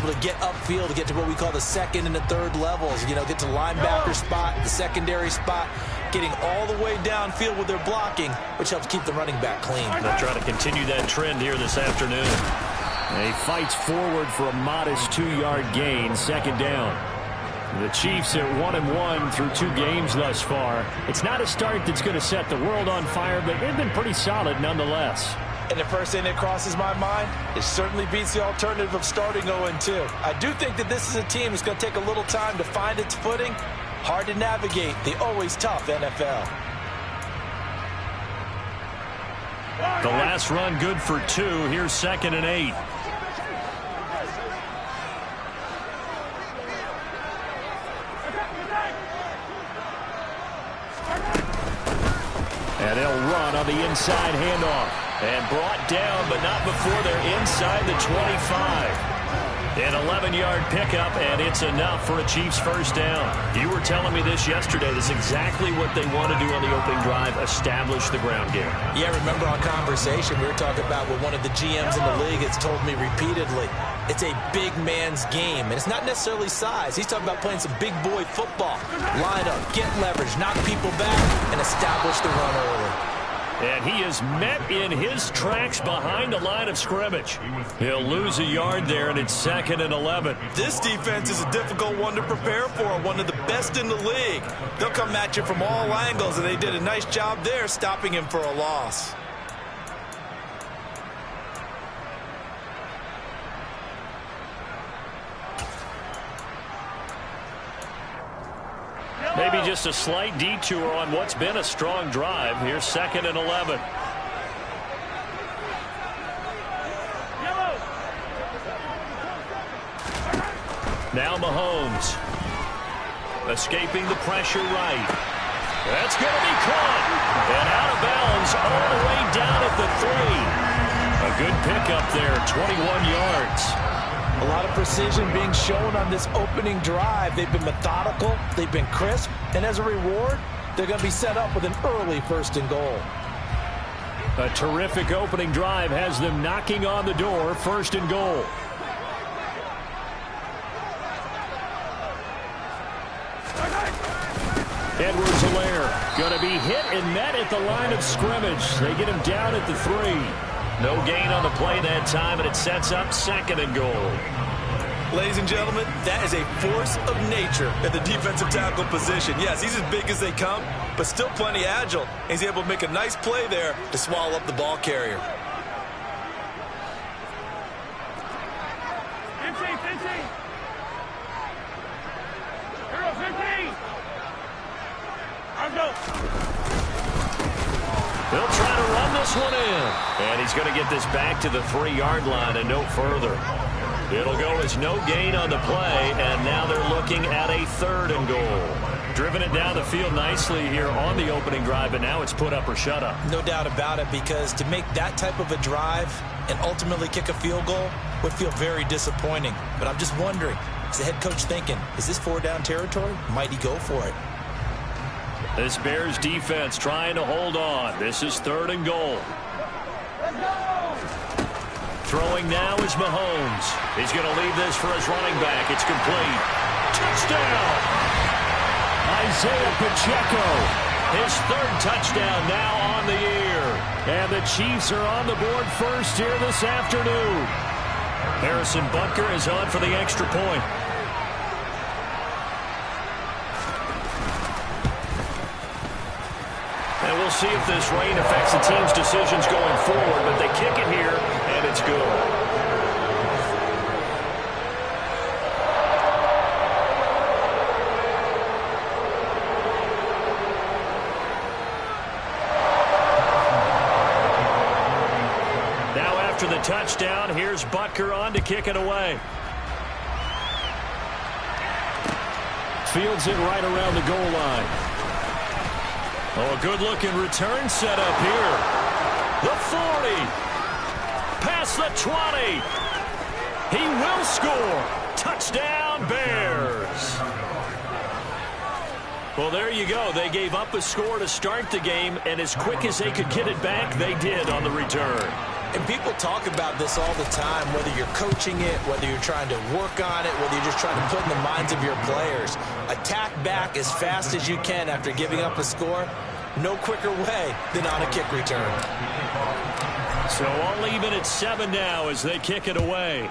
able to get upfield to get to what we call the second and the third levels. You know, get to linebacker spot, the secondary spot, getting all the way downfield with their blocking, which helps keep the running back clean. They'll try to continue that trend here this afternoon. He fights forward for a modest 2-yard gain, second down. The Chiefs are 1-1 through 2 games thus far. It's not a start that's going to set the world on fire, but they've been pretty solid nonetheless. And the first thing that crosses my mind, it certainly beats the alternative of starting 0-2. I do think that this is a team that's going to take a little time to find its footing. Hard to navigate the always tough NFL. The last run good for 2. Here's 2nd and 8. And they'll run on the inside handoff. And brought down, but not before they're inside the 25. An 11-yard pickup, and it's enough for a Chiefs first down. You were telling me this yesterday. This is exactly what they want to do on the opening drive, establish the ground game. Yeah, remember our conversation. We were talking about what one of the GMs in the league has told me repeatedly. It's a big man's game, and it's not necessarily size. He's talking about playing some big boy football. Line up, get leverage, knock people back, and establish the run early. And he is met in his tracks behind the line of scrimmage. He'll lose a yard there, and it's 2nd and 11. This defense is a difficult one to prepare for, one of the best in the league. They'll come at you from all angles, and they did a nice job there stopping him for a loss. Maybe just a slight detour on what's been a strong drive. Here's 2nd and 11. Now Mahomes. Escaping the pressure right. That's going to be caught. And out of bounds all the way down at the 3. A good pickup there, 21 yards. A lot of precision being shown on this opening drive. They've been methodical, they've been crisp, and as a reward, they're going to be set up with an early 1st and goal. A terrific opening drive has them knocking on the door, 1st and goal. Edwards-Helaire going to be hit and met at the line of scrimmage. They get him down at the 3. No gain on the play that time, and it sets up 2nd and goal. Ladies and gentlemen, that is a force of nature at the defensive tackle position. Yes, he's as big as they come, but still plenty agile. He's able to make a nice play there to swallow up the ball carrier. They'll try to run this one in. And he's going to get this back to the 3-yard line and no further. It'll go as no gain on the play, and now they're looking at a 3rd and goal. Driven it down the field nicely here on the opening drive, but now it's put up or shut up. No doubt about it, because to make that type of a drive and ultimately kick a field goal would feel very disappointing. But I'm just wondering, is the head coach thinking, is this 4-down territory? Might he go for it? This Bears defense trying to hold on. This is 3rd and goal. Throwing now is Mahomes. He's going to leave this for his running back. It's complete. Touchdown! Isaiah Pacheco. His 3rd touchdown now on the year. And the Chiefs are on the board first here this afternoon. Harrison Butker is on for the extra point. And we'll see if this rain affects the team's decisions going forward, but they kick it here, and it's good. Now after the touchdown, here's Butker on to kick it away. Fields it right around the goal line. Oh, a good-looking return set up here. The 40. Past the 20. He will score. Touchdown, Bears. Well, there you go. They gave up a score to start the game, and as quick as they could get it back, they did on the return. And people talk about this all the time, whether you're coaching it, whether you're trying to work on it, whether you're just trying to put in the minds of your players. Attack back as fast as you can after giving up a score. No quicker way than on a kick return. So all even at 7 now as they kick it away.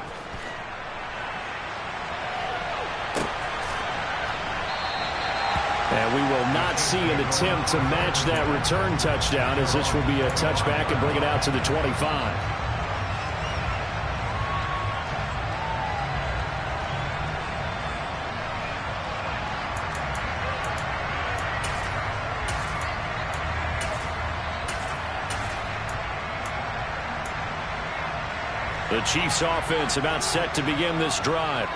And we will not see an attempt to match that return touchdown, as this will be a touchback and bring it out to the 25. The Chiefs offense about set to begin this drive.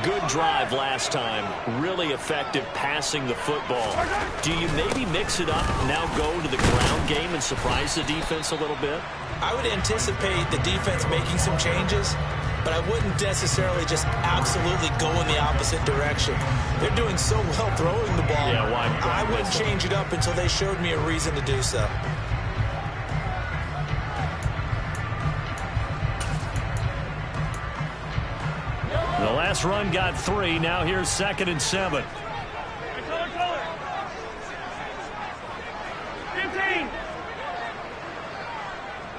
Good drive last time. Really effective passing the football. Do you maybe mix it up, now go to the ground game and surprise the defense a little bit? I would anticipate the defense making some changes, but I wouldn't necessarily just absolutely go in the opposite direction. They're doing so well throwing the ball. Yeah, why I wouldn't change it up until they showed me a reason to do so. The last run got 3. Now here's 2nd and 7. 15.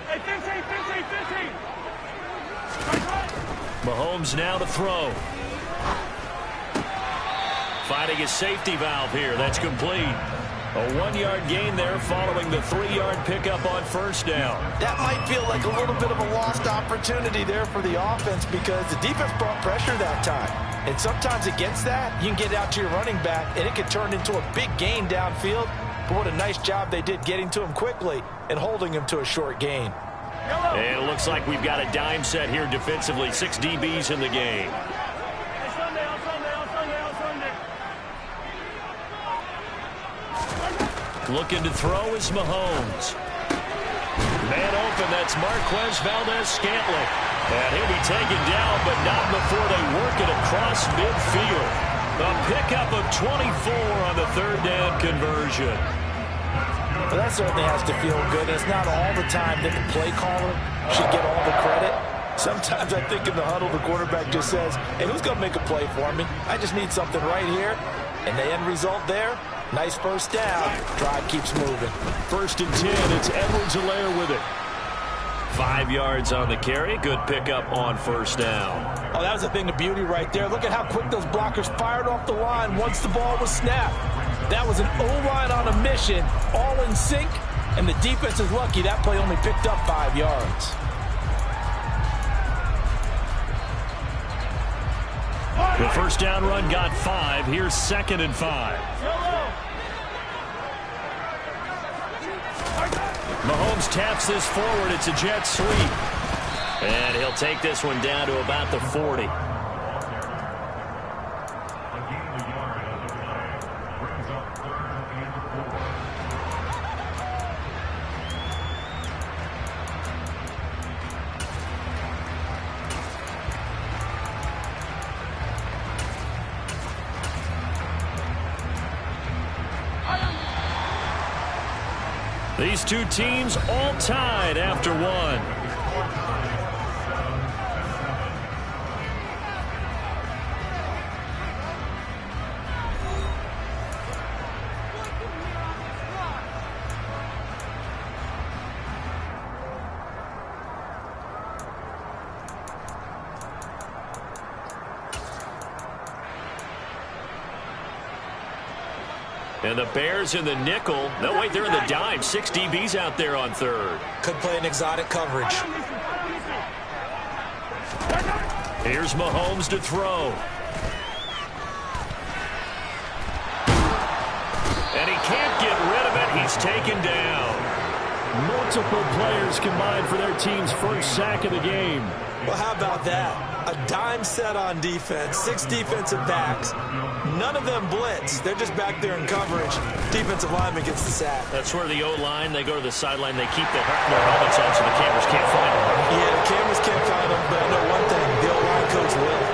Hey, 15. Mahomes now to throw. Finding his safety valve here. That's complete. A 1-yard gain there following the 3-yard pickup on first down. That might feel like a little bit of a lost opportunity there for the offense because the defense brought pressure that time. And sometimes against that, you can get out to your running back, and it can turn into a big gain downfield. But what a nice job they did getting to him quickly and holding him to a short gain. And it looks like we've got a dime set here defensively. 6 DBs in the game. Looking to throw is Mahomes. Man open, that's Marquez Valdez-Scantling. And he'll be taken down, but not before they work it across midfield. A pickup of 24 on the 3rd down conversion. Well, that certainly has to feel good. It's not all the time that the play caller should get all the credit. Sometimes I think in the huddle, the quarterback just says, hey, who's going to make a play for me? I just need something right here. And the end result there, nice first down. Drive keeps moving. 1st and 10. It's Edwards-Helaire with it. 5 yards on the carry. Good pickup on first down. Oh, that was a thing of beauty right there. Look at how quick those blockers fired off the line once the ball was snapped. That was an O-line on a mission, all in sync, and the defense is lucky that play only picked up 5 yards. The first down run got 5. Here's 2nd and 5. Mahomes taps this forward. It's a jet sweep. And he'll take this one down to about the 40. These two teams all tied after 1. And the Bears in the nickel. No, wait, they're in the dime. 6 DBs out there on 3rd. Could play an exotic coverage. Here's Mahomes to throw. And he can't get rid of it. He's taken down. Multiple players combined for their team's first sack of the game. Well, how about that? A dime set on defense, 6 defensive backs. None of them blitz. They're just back there in coverage. Defensive lineman gets the sack. That's where the O-line, they go to the sideline, they keep their helmets on so the cameras can't find them. Yeah, the cameras can't find them, but I know one thing, the O-line coach will.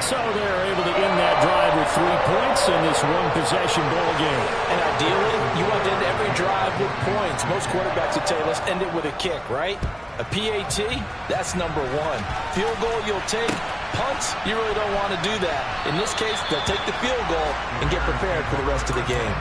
So they're able to end that drive with 3 points in this one-possession ball game. And ideally, you want to end every drive with points. Most quarterbacks would tell you, let's end it with a kick, right? A PAT, that's number one. Field goal, you'll take. Punts, you really don't want to do that. In this case, they'll take the field goal and get prepared for the rest of the game.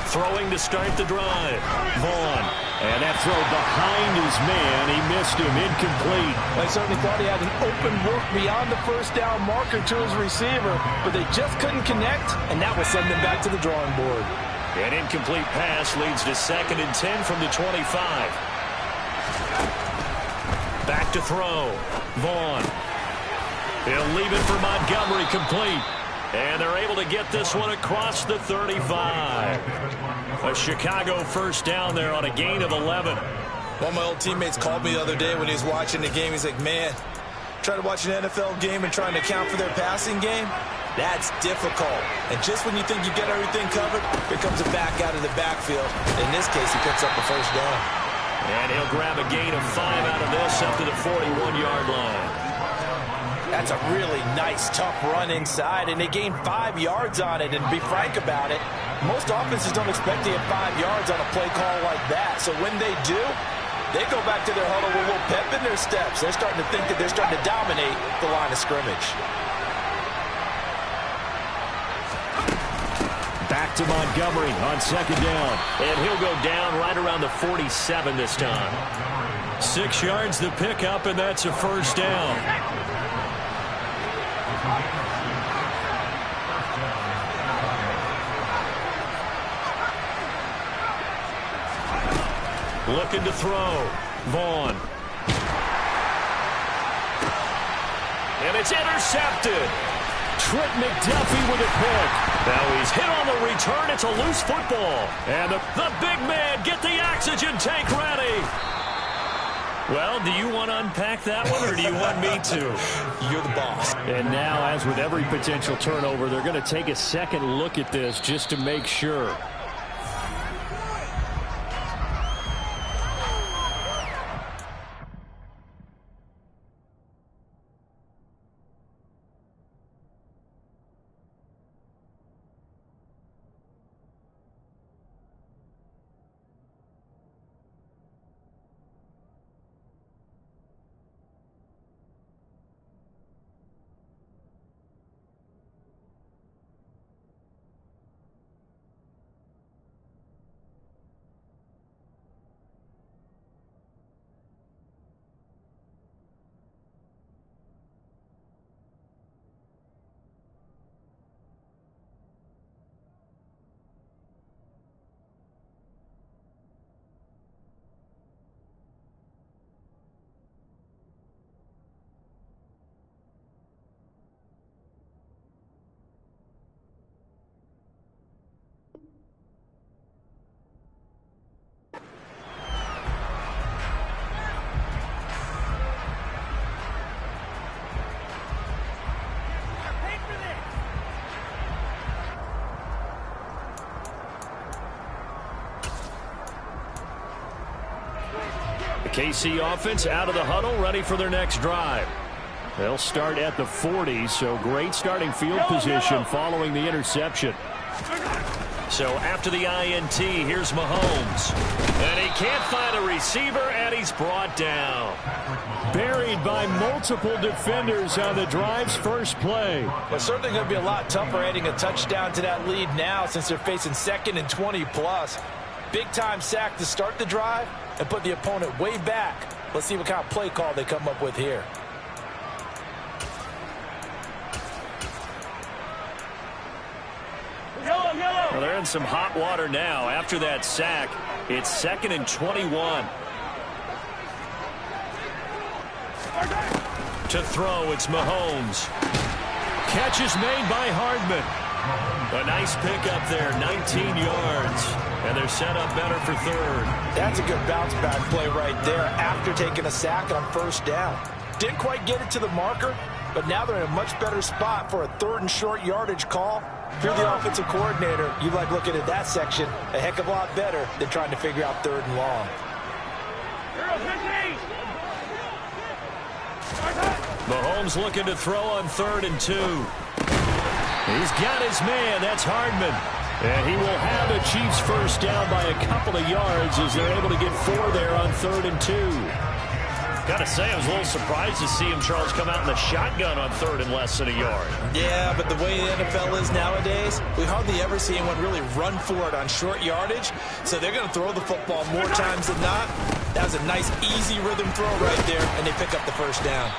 Throwing to start the drive. Vaughn. And that throw behind his man. He missed him. Incomplete. I certainly thought he had an open look beyond the first down marker to his receiver, but they just couldn't connect, and that will send them back to the drawing board. An incomplete pass leads to 2nd and 10 from the 25. Back to throw. Vaughn. He'll leave it for Montgomery, complete. And they're able to get this one across the 35. A Chicago first down there on a gain of 11. One of my old teammates called me the other day when he was watching the game. He's like, man, trying to watch an NFL game and trying to account for their passing game, that's difficult. And just when you think you get everything covered, here comes a back out of the backfield. In this case, he picks up a first down. And he'll grab a gain of 5 out of this up to the 41-yard line. That's a really nice, tough run inside, and they gained 5 yards on it. And to be frank about it, most offenses don't expect to get 5 yards on a play call like that. So when they do, they go back to their huddle with a little pep in their steps. They're starting to think that they're starting to dominate the line of scrimmage. Back to Montgomery on 2nd down. And he'll go down right around the 47 this time. 6 yards the pickup, and that's a first down. Looking to throw. Vaughn. And it's intercepted. Trent McDuffie with a pick. Now he's hit on the return. It's a loose football. And the big man, get the oxygen tank ready. Well, do you want to unpack that one, or do you want me to? You're the boss. And now, as with every potential turnover, they're going to take a second look at this just to make sure. The KC offense out of the huddle, ready for their next drive. They'll start at the 40, so great starting field position following the interception. So after the INT, here's Mahomes. And he can't find a receiver, and he's brought down. Buried by multiple defenders on the drive's first play. It's certainly going to be a lot tougher adding a touchdown to that lead now since they're facing 2nd and 20+. Big-time sack to start the drive and put the opponent way back. Let's see what kind of play call they come up with here. Well, they're in some hot water now. After that sack, it's 2nd and 21. To throw, it's Mahomes. Catch is made by Hardman. A nice pickup there, 19 yards. And they're set up better for 3rd. That's a good bounce-back play right there after taking a sack on 1st down. Didn't quite get it to the marker, but now they're in a much better spot for a 3rd and short yardage call. If you're the offensive coordinator, you like looking at that section a heck of a lot better than trying to figure out 3rd and long. Mahomes looking to throw on 3rd and 2. He's got his man. That's Hardman. And he will have the Chiefs first down by a couple of yards as they're able to get 4 there on 3rd and 2. Got to say, I was a little surprised to see him, Charles, come out in the shotgun on 3rd and less than a yard. Yeah, but the way the NFL is nowadays, we hardly ever see anyone really run for it on short yardage. So they're going to throw the football more times than not. That was a nice, easy rhythm throw right there, and they pick up the first down.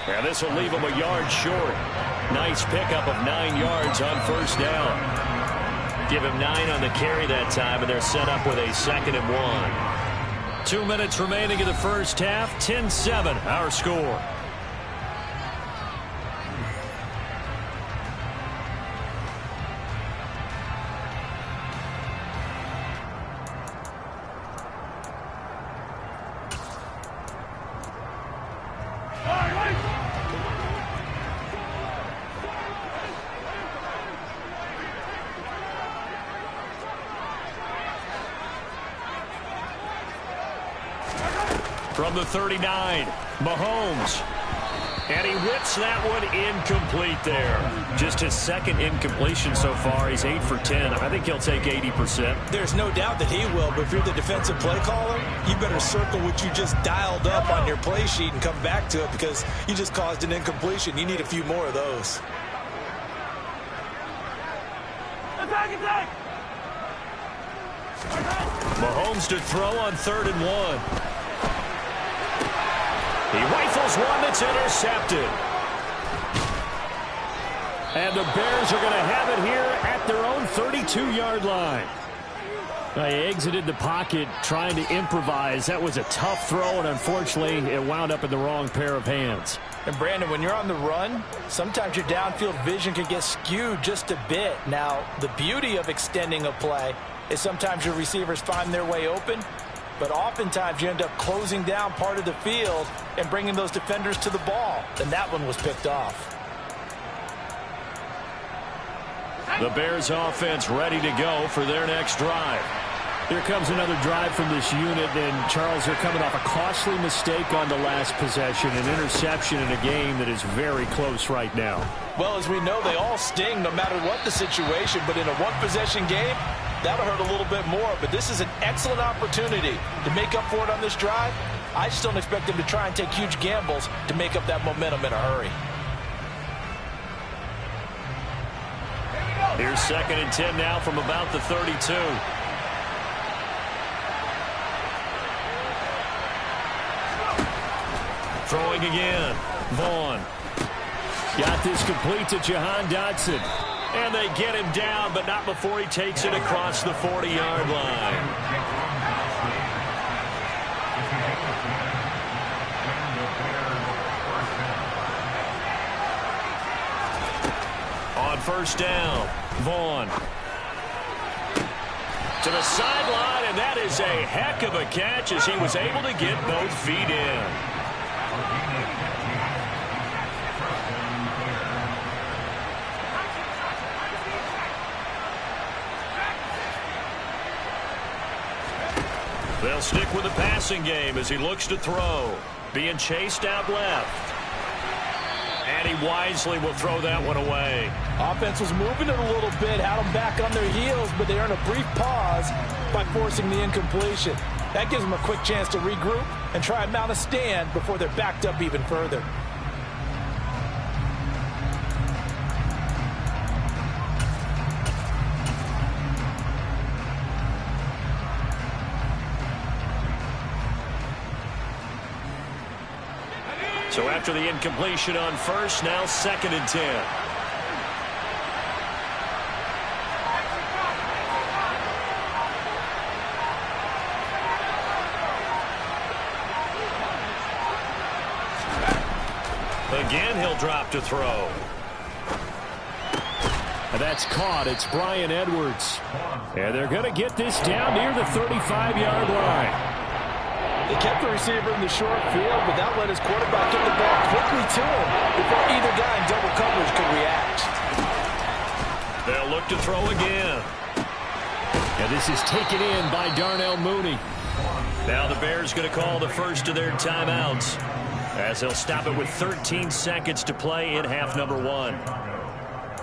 Yeah, this will leave him a yard short. Nice pickup of 9 yards on first down. Give him 9 on the carry that time, and they're set up with a 2nd and 1. 2 minutes remaining in the first half. 10-7, our score. From the 39, Mahomes. And he whips that one incomplete there. Just his 2nd incompletion so far. He's 8 for 10. I think he'll take 80%. There's no doubt that he will, but if you're the defensive play caller, you better circle what you just dialed up on your play sheet and come back to it because you just caused an incompletion. You need a few more of those. Mahomes to throw on 3rd and 1. He rifles one that's intercepted. And the Bears are going to have it here at their own 32-yard line. He exited the pocket trying to improvise. That was a tough throw, and unfortunately, it wound up in the wrong pair of hands. And, Brandon, when you're on the run, sometimes your downfield vision can get skewed just a bit. Now, the beauty of extending a play is sometimes your receivers find their way open, but oftentimes you end up closing down part of the field and bringing those defenders to the ball. And that one was picked off. The Bears offense ready to go for their next drive. Here comes another drive from this unit, and Charles, they're coming off a costly mistake on the last possession, an interception in a game that is very close right now. Well, as we know, they all sting no matter what the situation, but in a one-possession game, that'll hurt a little bit more. But this is an excellent opportunity to make up for it on this drive. I just don't expect them to try and take huge gambles to make up that momentum in a hurry. Here's 2nd and 10 now from about the 32. Throwing again. Vaughn. Got this complete to Jahan Dotson. And they get him down, but not before he takes it across the 40-yard line. On first down, Vaughn. To the sideline, and that is a heck of a catch as he was able to get both feet in. They'll stick with the passing game as he looks to throw. Being chased out left. And he wisely will throw that one away. Offense was moving it a little bit, had them back on their heels, but they earn a brief pause by forcing the incompletion. That gives them a quick chance to regroup and try and mount a stand before they're backed up even further. So after the incompletion on first, now 2nd and 10. Again, he'll drop to throw. And that's caught. It's Bryan Edwards. And they're going to get this down near the 35-yard line. They kept the receiver in the short field, but that let his quarterback get the ball quickly to him before either guy in double coverage could react. They'll look to throw again. And this is taken in by Darnell Mooney. Now the Bears going to call the first of their timeouts, as they'll stop it with 13 seconds to play in half number 1.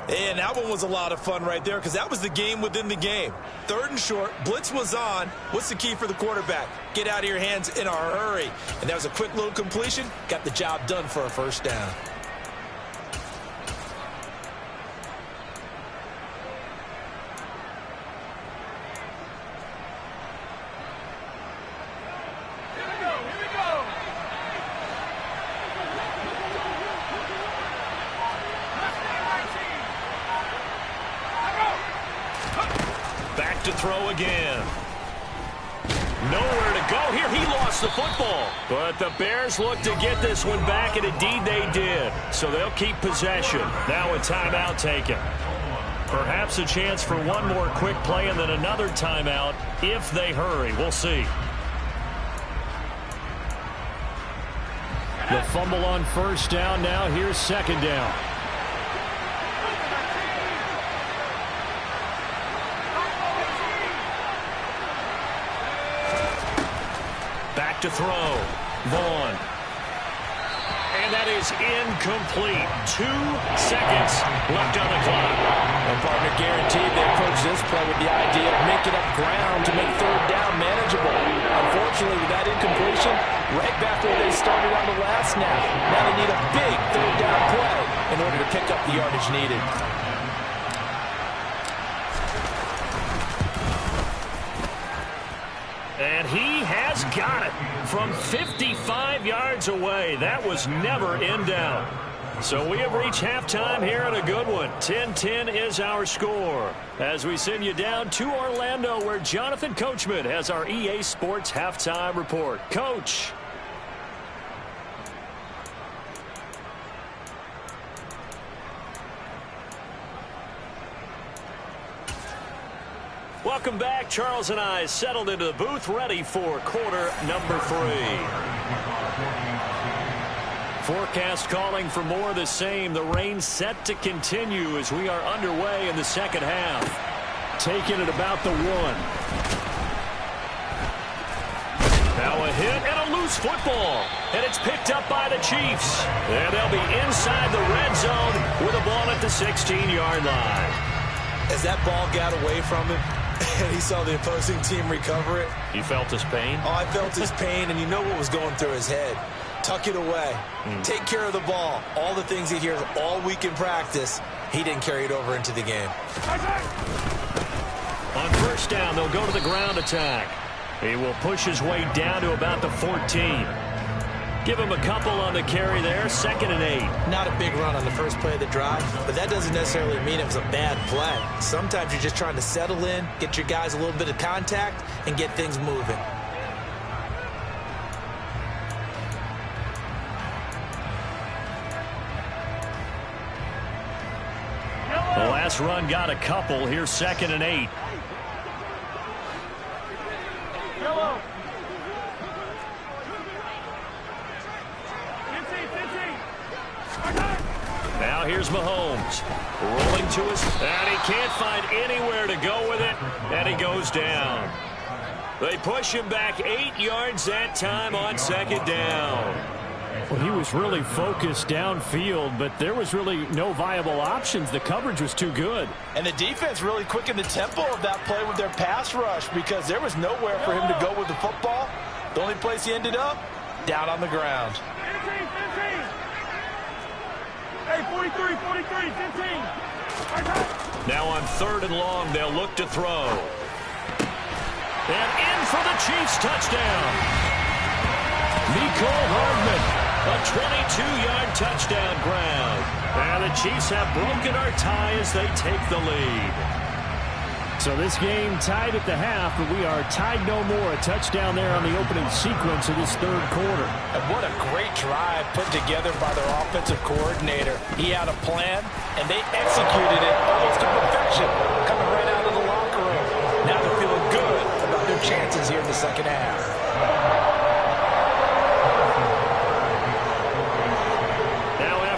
And that one was a lot of fun right there because that was the game within the game. 3rd and short, blitz was on. What's the key for the quarterback? Get out of your hands in a hurry. And that was a quick little completion. Got the job done for a first down. To throw again. Nowhere to go here. He lost the football. But the Bears look to get this one back, and indeed they did. So they'll keep possession. Now a timeout taken. Perhaps a chance for one more quick play and then another timeout if they hurry. We'll see. The fumble on first down. Now here's second down. To throw. Vaughn. And that is incomplete. 2 seconds left on the clock. And partner guaranteed they approach this play with the idea of making up ground to make 3rd down manageable. Unfortunately, with that incompletion, right back where they started on the last snap. Now they need a big 3rd down play in order to pick up the yardage needed. And he has got it from 55 yards away. That was never in doubt. So we have reached halftime here at a good one. 10-10 is our score. As we send you down to Orlando, where Jonathan Coachman has our EA Sports halftime report. Coach. Welcome back. Charles and I settled into the booth, ready for quarter number 3. Forecast calling for more of the same. The rain set to continue as we are underway in the second half. Taking it about the 1. Now a hit and a loose football. And it's picked up by the Chiefs. And they'll be inside the red zone with a ball at the 16-yard line. As that ball got away from him, and he saw the opposing team recover it. You felt his pain? Oh, I felt his pain, and you know what was going through his head. Tuck it away. Take care of the ball. All the things he hears all week in practice, he didn't carry it over into the game. On first down, they'll go to the ground attack. He will push his way down to about the 14. Give him a couple on the carry there. 2nd and 8. Not a big run on the first play of the drive, but that doesn't necessarily mean it was a bad play. Sometimes you're just trying to settle in, get your guys a little bit of contact, and get things moving. The last run got a couple. Here's 2nd and 8. Now here's Mahomes. Rolling to his... And he can't find anywhere to go with it. And he goes down. They push him back 8 yards that time on 2nd down. Well, he was really focused downfield, but there was really no viable options. The coverage was too good. And the defense really quickened the tempo of that play with their pass rush because there was nowhere for him to go with the football. The only place he ended up, down on the ground. 15. Hey, 43, 15. Now on 3rd and long, they'll look to throw. And in for the Chiefs touchdown. Mecole Hardman. A 22-yard touchdown ground. And the Chiefs have broken our tie as they take the lead. So this game tied at the half, but we are tied no more. A touchdown there on the opening sequence of this 3rd quarter. And what a great drive put together by their offensive coordinator. He had a plan, and they executed it almost to perfection, coming right out of the locker room. Now they're feeling good about their chances here in the second half.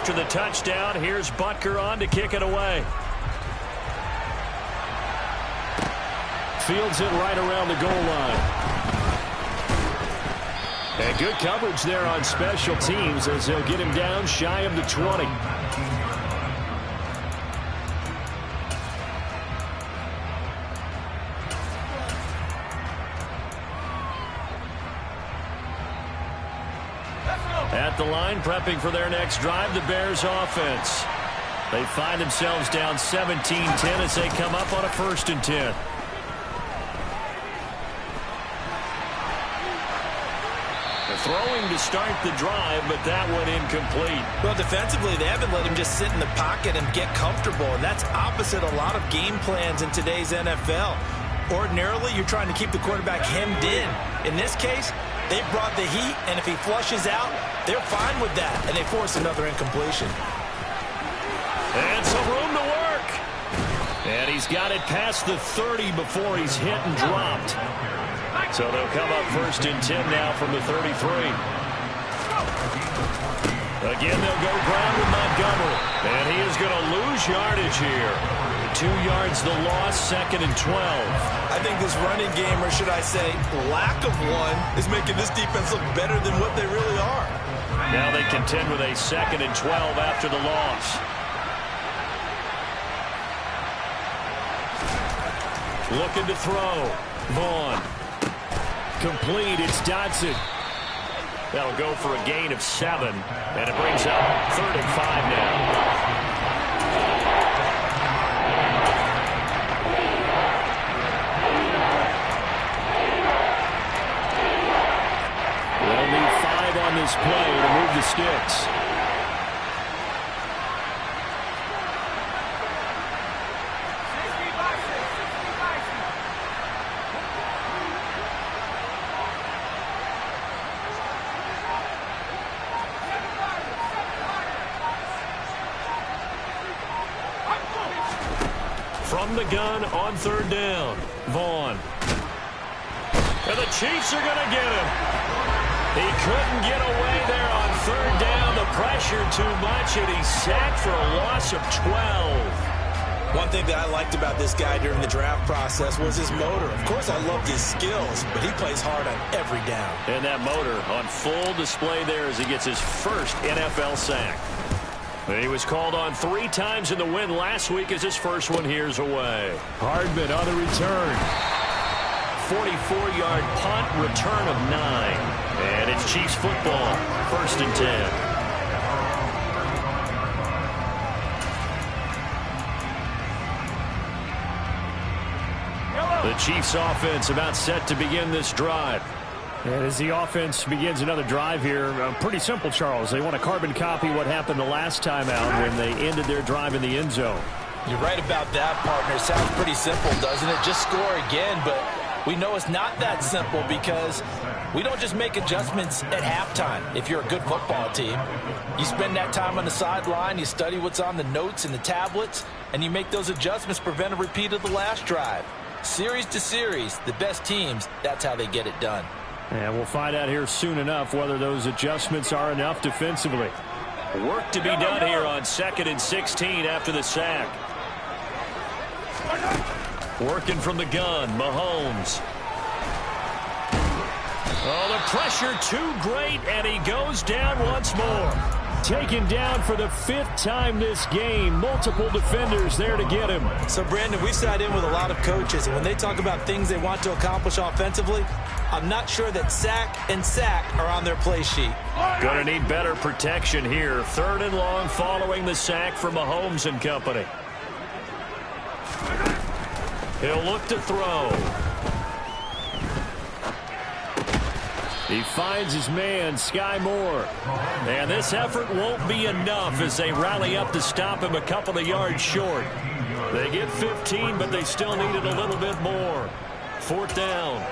after the touchdown. Here's Butker on to kick it away. Fields it right around the goal line. And good coverage there on special teams as they'll get him down shy of the 20. At the line, prepping for their next drive, the Bears offense. They find themselves down 17-10 as they come up on a 1st and 10. Throwing to start the drive, but that one incomplete. Well, defensively, they haven't let him just sit in the pocket and get comfortable, and that's opposite a lot of game plans in today's NFL. Ordinarily, you're trying to keep the quarterback hemmed in. In this case, they brought the heat, and if he flushes out, they're fine with that, and they force another incompletion. And some room to work. And he's got it past the 30 before he's hit and dropped. So they'll come up 1st and 10 now from the 33. Again, they'll go ground with Montgomery. And he is going to lose yardage here. 2 yards the loss, 2nd and 12. I think this running game, or should I say lack of one, is making this defense look better than what they really are. Now they contend with a 2nd and 12 after the loss. Looking to throw. Vaughn. Complete. It's Dodson. That'll go for a gain of 7. And it brings up 3rd and 5 now. They'll need 5 on this play to move the sticks. From the gun on 3rd down. Vaughn. And the Chiefs are going to get him. He couldn't get away there on 3rd down. The pressure too much, and he's sacked for a loss of 12. One thing that I liked about this guy during the draft process was his motor. Of course, I loved his skills, but he plays hard on every down. And that motor on full display there as he gets his first NFL sack. He was called on 3 times in the win last week as his first one here's away. Hardman on the return. 44-yard punt, return of 9. And it's Chiefs football, 1st and 10. The Chiefs offense about set to begin this drive. And as the offense begins another drive here, pretty simple, Charles. They want to carbon copy what happened the last time out when they ended their drive in the end zone. You're right about that, partner. Sounds pretty simple, doesn't it? Just score again, but we know it's not that simple because we don't just make adjustments at halftime if you're a good football team. You spend that time on the sideline, you study what's on the notes and the tablets, and you make those adjustments to prevent a repeat of the last drive. Series to series, the best teams, that's how they get it done. And we'll find out here soon enough whether those adjustments are enough defensively. Work to be done here on 2nd and 16 after the sack. Working from the gun, Mahomes. Oh, the pressure too great, and he goes down once more. Taken down for the 5th time this game. Multiple defenders there to get him. So, Brandon, we sat in with a lot of coaches, and when they talk about things they want to accomplish offensively, I'm not sure that sack and sack are on their play sheet. Going to need better protection here. 3rd and long following the sack from Mahomes and company. He'll look to throw. He finds his man, Sky Moore. And this effort won't be enough as they rally up to stop him a couple of yards short. They get 15, but they still needed a little bit more. 4th down.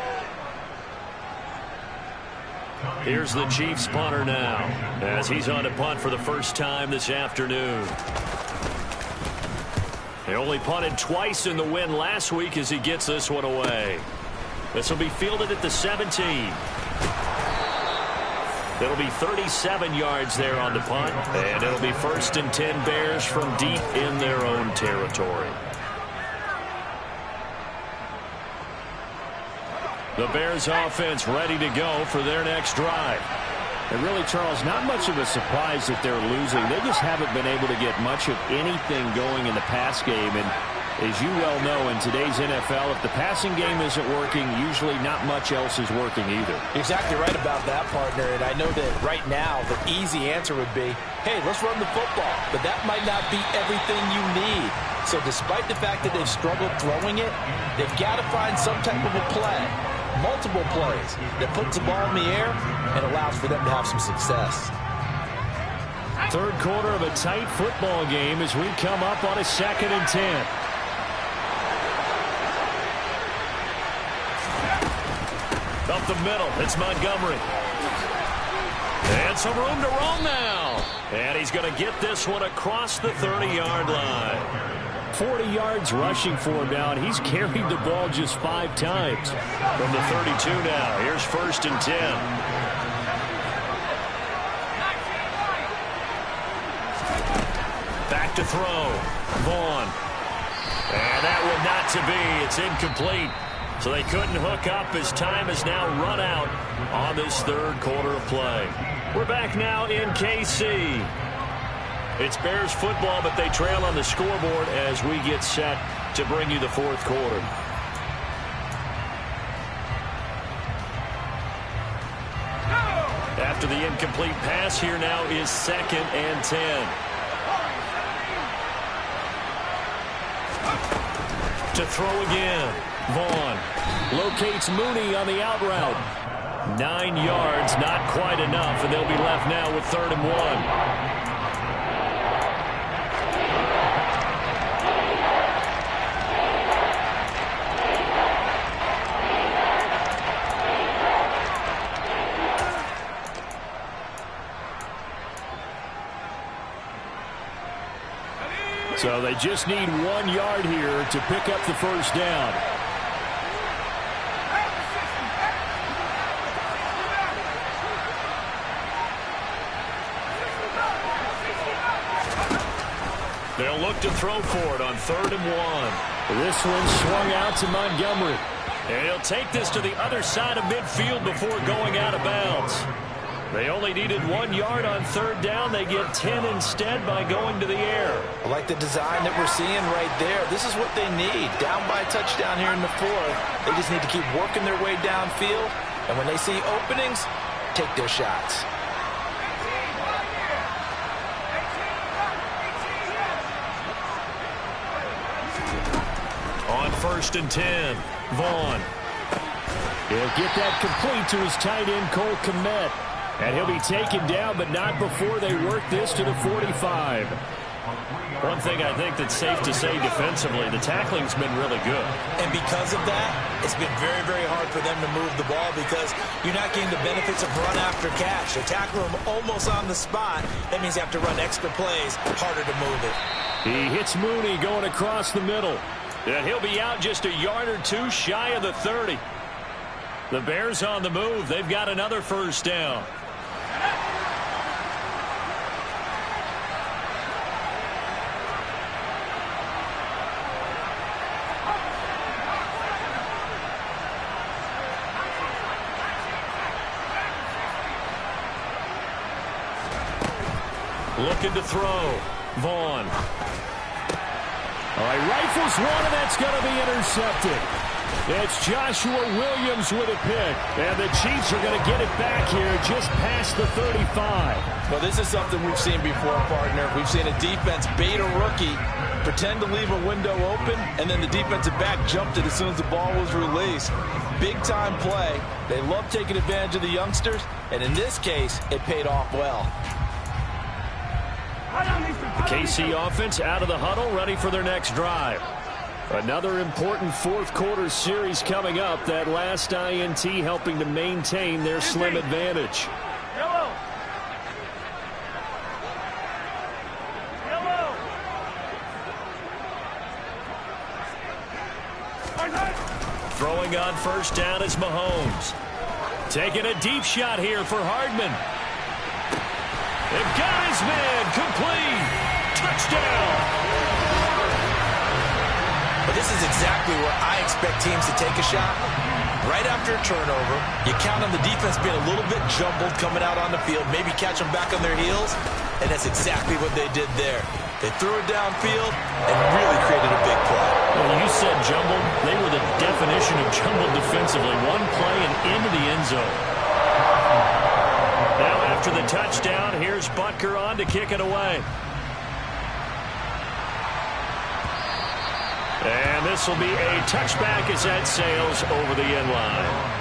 Here's the Chiefs punter now as he's on to punt for the first time this afternoon. They only punted twice in the win last week as he gets this one away. This will be fielded at the 17. It'll be 37 yards there on the punt, and it'll be 1st and 10 Bears from deep in their own territory. The Bears offense ready to go for their next drive. And really, Charles, not much of a surprise that they're losing. They just haven't been able to get much of anything going in the pass game. And as you well know, in today's NFL, if the passing game isn't working, usually not much else is working either. You're exactly right about that, partner. And I know that right now the easy answer would be, hey, let's run the football. But that might not be everything you need. So despite the fact that they've struggled throwing it, they've got to find some type of a play, multiple plays, that puts the ball in the air and allows for them to have some success. Third quarter of a tight football game as we come up on a 2nd and 10. Up the middle, it's Montgomery. And some room to roam now. And he's going to get this one across the 30-yard line. 40 yards rushing for him now, and he's carried the ball just 5 times. From the 32 now, here's 1st and 10. Back to throw. Vaughn. And that one not to be. It's incomplete. So they couldn't hook up as time has now run out on this third quarter of play. We're back now in KC. It's Bears football, but they trail on the scoreboard as we get set to bring you the fourth quarter. After the incomplete pass, here now is 2nd and 10. To throw again. Vaughn locates Mooney on the out route. 9 yards, not quite enough, and they'll be left now with 3rd and 1. So they just need 1 yard here to pick up the first down. They'll look to throw for it on 3rd and 1. This one swung out to Montgomery. And he'll take this to the other side of midfield before going out of bounds. They only needed 1 yard on 3rd down. They get 10 instead by going to the air. I like the design that we're seeing right there. This is what they need. Down by a touchdown here in the 4th. They just need to keep working their way downfield. And when they see openings, take their shots. On 1st and 10, Vaughn. He'll get that complete to his tight end, Cole Kmet. And he'll be taken down, but not before they work this to the 45. One thing I think that's safe to say defensively, the tackling's been really good. And because of that, it's been very, very hard for them to move the ball because you're not getting the benefits of run after catch. They tackle him almost on the spot. That means you have to run extra plays, harder to move it. He hits Mooney going across the middle. And he'll be out just a yard or two shy of the 30. The Bears on the move. They've got another first down. Looking to throw. Vaughn. All right, rifles one, and that's going to be intercepted. It's Joshua Williams with a pick. And the Chiefs are going to get it back here just past the 35. Well, this is something we've seen before, partner. We've seen a defense bait a rookie, pretend to leave a window open, and then the defensive back jumped it as soon as the ball was released. Big-time play. They love taking advantage of the youngsters, and in this case, it paid off well. The KC offense out of the huddle, ready for their next drive. Another important fourth quarter series coming up. That last INT helping to maintain their slim advantage. Throwing on first down is Mahomes. Taking a deep shot here for Hardman. They've got his man. Complete. Touchdown. But this is exactly where I expect teams to take a shot. Right after a turnover, you count on the defense being a little bit jumbled coming out on the field, maybe catch them back on their heels, and that's exactly what they did there. They threw it downfield and really created a big play. Well, you said jumbled. They were the definition of jumbled defensively. One play and into the end zone. Now after the touchdown, here's Butker on to kick it away. And this will be a touchback as that sails over the end line.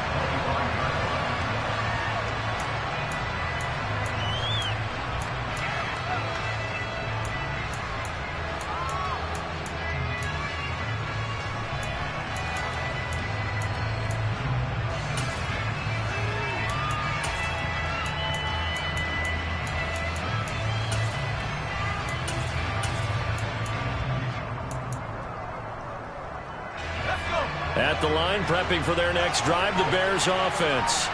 At the line, prepping for their next drive, the Bears offense.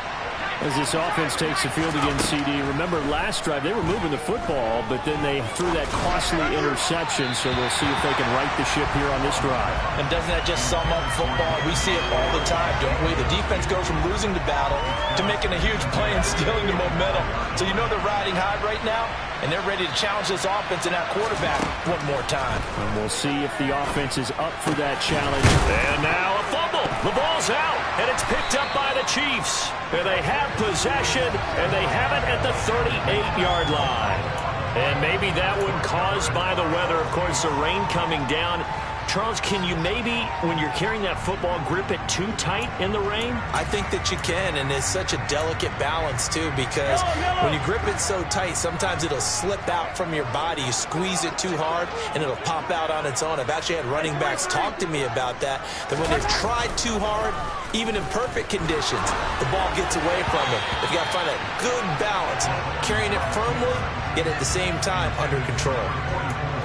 As this offense takes the field against CD, remember last drive they were moving the football, but then they threw that costly interception, so we'll see if they can right the ship here on this drive. And doesn't that just sum up football? We see it all the time, don't we? The defense goes from losing the battle to making a huge play and stealing the momentum. So you know they're riding high right now, and they're ready to challenge this offense and that quarterback one more time. And we'll see if the offense is up for that challenge. And now a fumble. The ball's out, and it's picked up by the Chiefs. And they have possession, and they have it at the 38-yard line. And maybe that one caused by the weather. Of course, the rain coming down. Charles, can you maybe, when you're carrying that football, grip it too tight in the rain? I think that you can, and it's such a delicate balance, too, because when you grip it so tight, sometimes it'll slip out from your body. You squeeze it too hard, and it'll pop out on its own. I've actually had running backs talk to me about that when they've tried too hard, even in perfect conditions, the ball gets away from them. If you got to find a good balance, carrying it firmly, yet at the same time under control.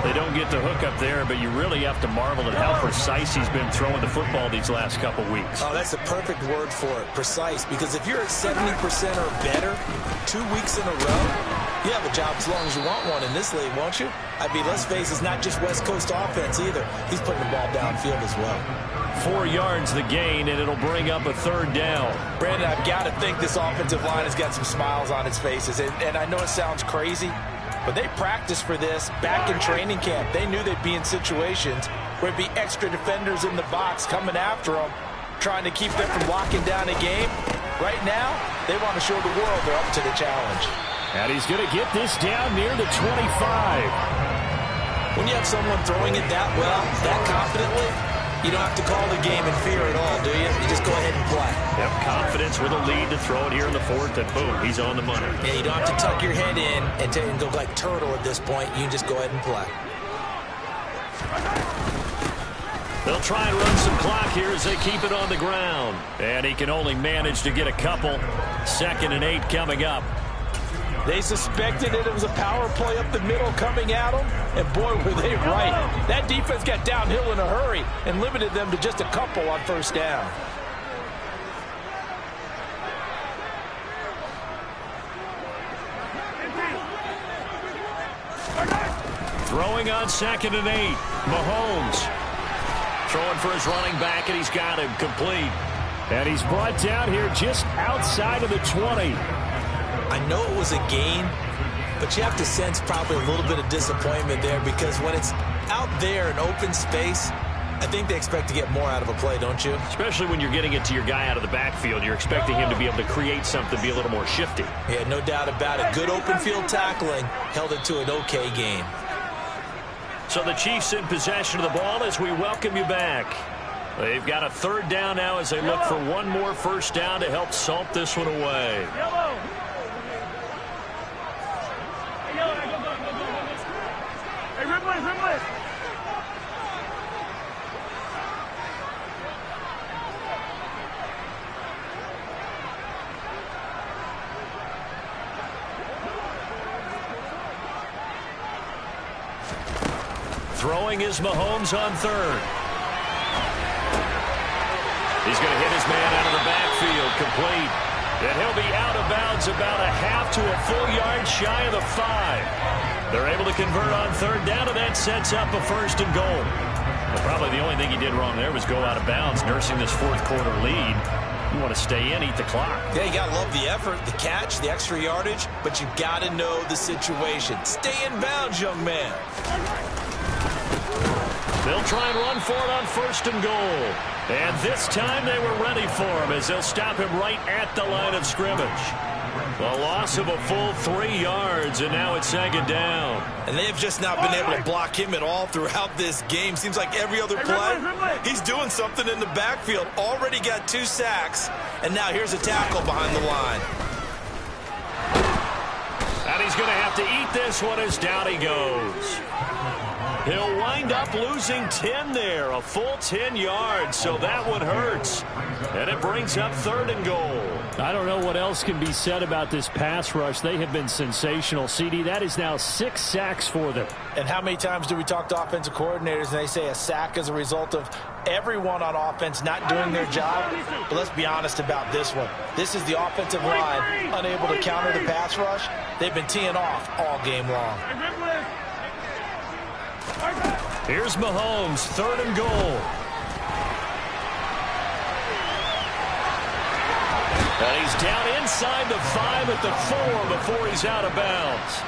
They don't get the hook up there, but you really have to marvel at how precise he's been throwing the football these last couple weeks. Oh, that's the perfect word for it, precise, because if you're at 70% or better 2 weeks in a row, you have a job as long as you want one in this league, won't you? I mean, let's face it, it's not just West Coast offense either. He's putting the ball downfield as well. 4 yards the gain, and it'll bring up a third down. Brandon, I've got to think this offensive line has got some smiles on its faces, and I know it sounds crazy, but they practiced for this back in training camp. They knew they'd be in situations where it'd be extra defenders in the box coming after them, trying to keep them from locking down a game. Right now, they want to show the world they're up to the challenge. And he's going to get this down near the 25. When you have someone throwing it that well, that confidently, you don't have to call the game in fear at all, do you? You just go ahead and play. Yep, confidence with a lead to throw it here in the fourth, and boom, he's on the money. Yeah, you don't have to tuck your head in and go like turtle at this point. You can just go ahead and play. They'll try and run some clock here as they keep it on the ground. And he can only manage to get a couple. 2nd and 8 coming up. They suspected that it was a power play up the middle coming at them, and boy, were they right. That defense got downhill in a hurry and limited them to just a couple on first down. Throwing on 2nd and 8. Mahomes throwing for his running back, and he's got him complete. And he's brought down here just outside of the 20. I know it was a gain, but you have to sense probably a little bit of disappointment there, because when it's out there in open space, I think they expect to get more out of a play, don't you? Especially when you're getting it to your guy out of the backfield. You're expecting him to be able to create something, be a little more shifty. Yeah, no doubt about it. Good open field tackling held it to an okay game. So the Chiefs in possession of the ball as we welcome you back. They've got a third down now as they look for one more first down to help salt this one away. Yellow. Hey, Rimley. Throwing is Mahomes on third. He's going to hit his man out of the backfield, complete. And he'll be out of bounds about a half to a full yard shy of the 5. They're able to convert on third down, and that sets up a 1st and goal. Well, probably the only thing he did wrong there was go out of bounds, nursing this fourth quarter lead. You want to stay in, eat the clock. Yeah, you got to love the effort, the catch, the extra yardage, but you got to know the situation. Stay in bounds, young man. They'll try and run for it on 1st and goal. And this time they were ready for him as they'll stop him right at the line of scrimmage. A loss of a full 3 yards, and now it's 2nd down. And they've just not been able to block him at all throughout this game. Seems like every other play, he's doing something in the backfield. Already got 2 sacks, and now here's a tackle behind the line. And he's going to have to eat this one as down he goes. He'll wind up losing 10 there, a full 10 yards, so that one hurts. And it brings up 3rd and goal. I don't know what else can be said about this pass rush. They have been sensational, CD. That is now 6 sacks for them. And how many times do we talk to offensive coordinators and they say a sack is a result of everyone on offense not doing their job? But let's be honest about this one. This is the offensive line unable to counter the pass rush. They've been teeing off all game long. Here's Mahomes, 3rd and goal. And he's down inside the 5 at the 4 before he's out of bounds.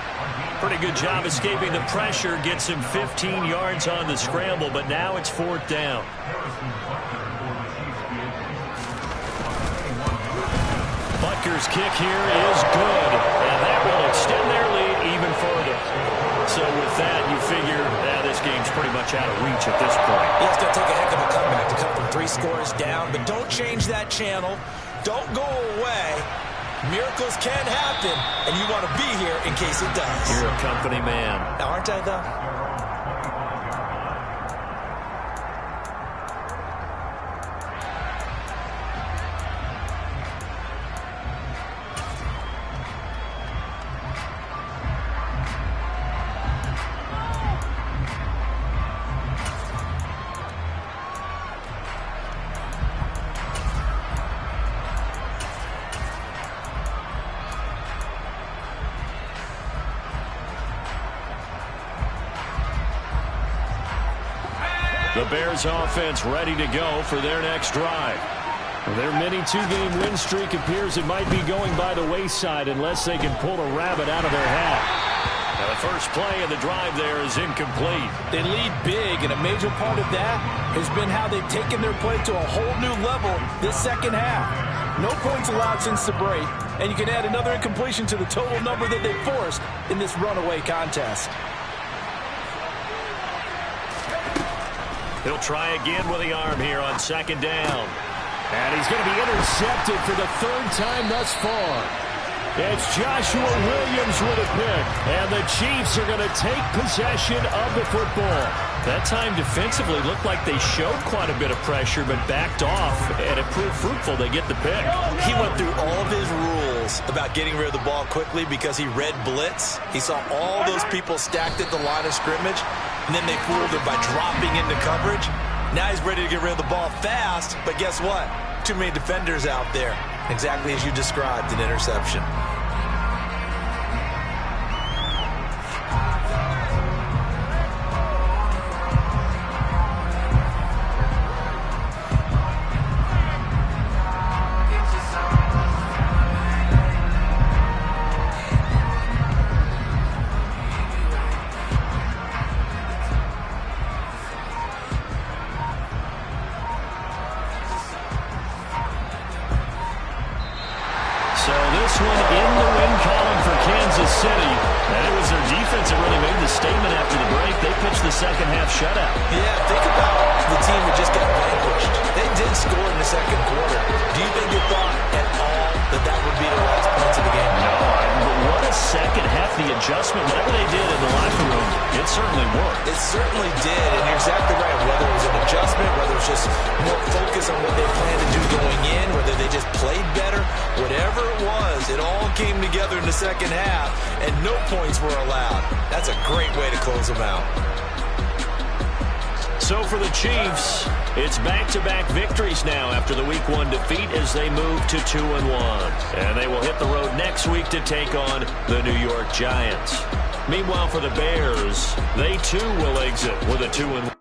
Pretty good job escaping the pressure. Gets him 15 yards on the scramble, but now it's 4th down. Butker's kick here is good, and that will extend their lead even further. So with that, you figure this game's pretty much out of reach at this point. Yeah, it's going to take a heck of a comeback to come from 3 scores down, but don't change that channel. Don't go away. Miracles can happen, and you want to be here in case it does. You're a company man. Aren't I, though? The Bears offense ready to go for their next drive. Their mini 2-game win streak appears it might be going by the wayside unless they can pull a rabbit out of their hat. Now the first play of the drive there is incomplete. They lead big, and a major part of that has been how they've taken their play to a whole new level this second half. No points allowed since the break, and you can add another incompletion to the total number that they forced in this runaway contest. He'll try again with the arm here on 2nd down. And he's going to be intercepted for the 3rd time thus far. It's Joshua Williams with a pick, and the Chiefs are going to take possession of the football. That time defensively looked like they showed quite a bit of pressure but backed off, and it proved fruitful. They get the pick. He went through all of his rules about getting rid of the ball quickly because he read blitz. He saw all those people stacked at the line of scrimmage, and then they fooled him by dropping into coverage. Now he's ready to get rid of the ball fast, but guess what? Too many defenders out there. Exactly as you described, an interception. This one in the win column for Kansas City. And it was their defense that really made the statement after the break. They pitched the second half shutout. Yeah, think about the team that just got vanquished. They did score in the second quarter. Do you think they thought at all that that would be the last points of the game? No, but what a second half. The adjustment, whatever they did in the locker room, it certainly worked. It certainly did, and you're exactly right. Whether it was an adjustment, whether it was just more focus on what they planned to do going in, whether they just played better, whatever it was, it all came together in the second half, and no points were allowed. That's a great way to close them out. So for the Chiefs, it's back-to-back victories now after the Week 1 defeat as they move to 2-1. And they will hit the road next week to take on the New York Giants. Meanwhile, for the Bears, they too will exit with a 2-1.